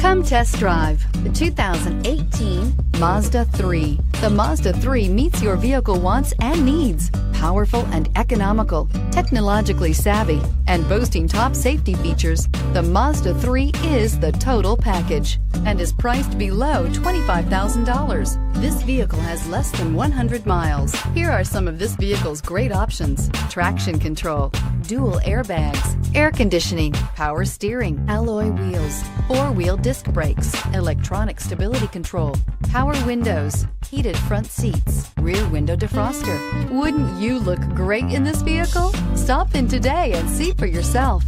Come test drive the 2018 Mazda 3. The Mazda 3 meets your vehicle wants and needs. Powerful and economical, technologically savvy, and boasting top safety features, the Mazda 3 is the total package and is priced below $25,000. This vehicle has less than 100 miles. Here are some of this vehicle's great options: traction control, dual airbags, air conditioning, power steering, alloy wheels, four-wheel disc brakes, electronic stability control, power windows, heated front seats, rear window defroster. Wouldn't you look great in this vehicle? Stop in today and see for yourself.